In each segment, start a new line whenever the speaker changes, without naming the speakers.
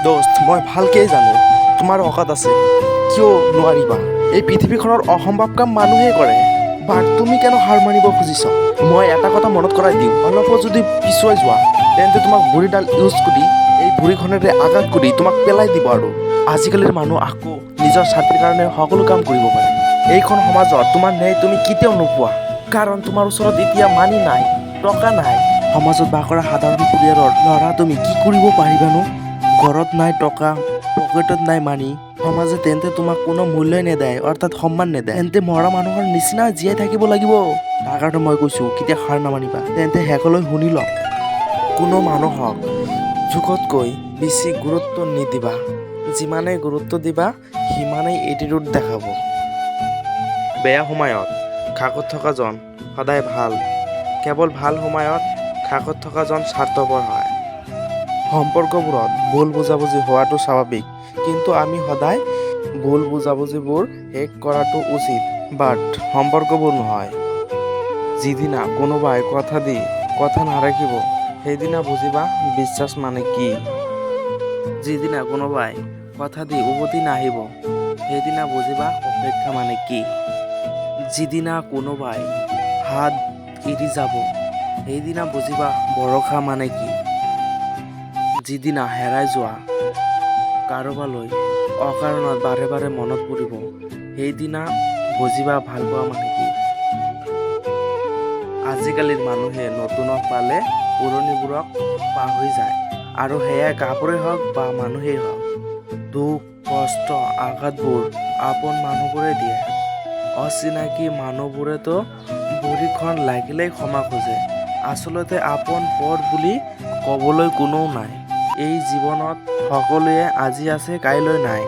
দোস্ত মই ভালকেই জানো তোমাৰ অকাত আছে কিয় নোৱাৰিবা এই পৃথিৱীখনৰ অসম্ভৱ কাম মানুহে কৰে বাট তুমি কেন হাৰ মানিব খুজিছ মই এটা কথা মনত কৰাই দিওঁ অলপো যদি পিছুৱাই যোৱা তেন্তে তোমাক ভৰিডাল ইউজ কৰি এই ভৰিখনেৰে আঘাত কৰি তোমাক পেলাই দিব আৰু আজিকালিৰ মানুহ আকৌ নিজৰ স্বাৰ্থৰ কাৰণে সকলো কাম কৰিব পাৰে এইখন সমাজত তোমাৰ ন্যায় তুমি কেতিয়াও নোপোৱা কাৰণ তোমাৰ ওচৰত এতিয়া মানি নাই টকা নাই সমাজত বাস কৰা সাধাৰণ পৰিয়ালৰ ল'ৰা তুমি কি কৰিব পাৰিবানো ঘৰত নাই টকা পকেটত নাই মানি সমাজে তেন্তে তোমাক কোনো মূল্যই নেদায় অৰ্থাৎ সন্মান নেদায় তেন্তে মৰা মানুহৰ নিচিনা জীয়াই থাকিব লাগিব তাৰ কাৰণে মই কৈছো কেতিয়া হাৰ নামানিবা তেন্তে শেষলৈ শুনি লওক কোনো মানুহক জোখতকৈ বেছি গুৰুত্ব নিদিবা যিমানেই গুৰুত্ব দিবা সিমানেই এটিটিউড দেখাব বেয়া সময়ত কাষত থকাজন সদায় ভাল কেৱল ভাল সময়ত কাষত থকাজন স্বাৰ্থপৰ হয় সম্পৰ্কবোৰত ভুল বুজাবুজি হোৱাটো স্বাভাৱিক কিন্তু আমি সদায় ভুল বুজাবুজিবোৰ শেষ কৰাটো উচিত বাট সম্পৰ্কবোৰ নহয় যিদিনা কোনোবাই কথা দি কথা নাৰাখিব সেইদিনা বুজিবা বিশ্বাস মানে কি যিদিনা কোনোবাই কথা দি উভতি নাহিব সেইদিনা বুজিবা অপেক্ষা মানে কি যিদিনা কোনোবাই হাত এৰি যাব সেইদিনা বুজিবা ভৰসা মানে কি যিদিনা হেৰাই যোৱা কাৰোবালৈ অকাৰণত বাৰে বাৰে মনত পৰিব সেইদিনা বুজিবা ভালপোৱা মানে কি আজিকালিৰ মানুহে নতুনক পালে পুৰণিবোৰক পাহৰি যায় আৰু সেয়াই কাপোৰেই হওক বা মানুহেই হওক দুখ কষ্ট আঘাতবোৰ আপোন মানুহবোৰে দিয়ে অচিনাকি মানুহবোৰেতো ভৰিখন লাগিলেই ক্ষমা খোজে আচলতে আপোন পৰ বুলি ক'বলৈ কোনেও নাই এই জীৱনত সকলোৱে আজি আছে কাইলৈ নাই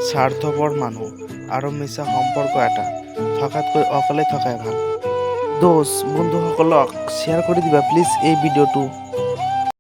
স্বাৰ্থপৰ মানুহ আৰু মিছা সম্পৰ্ক এটা থকাতকৈ অকলে থকাই ভাল দোষ বন্ধুসকলক শ্বেয়াৰ কৰি দিবা প্লিজ এই ভিডিঅ'টো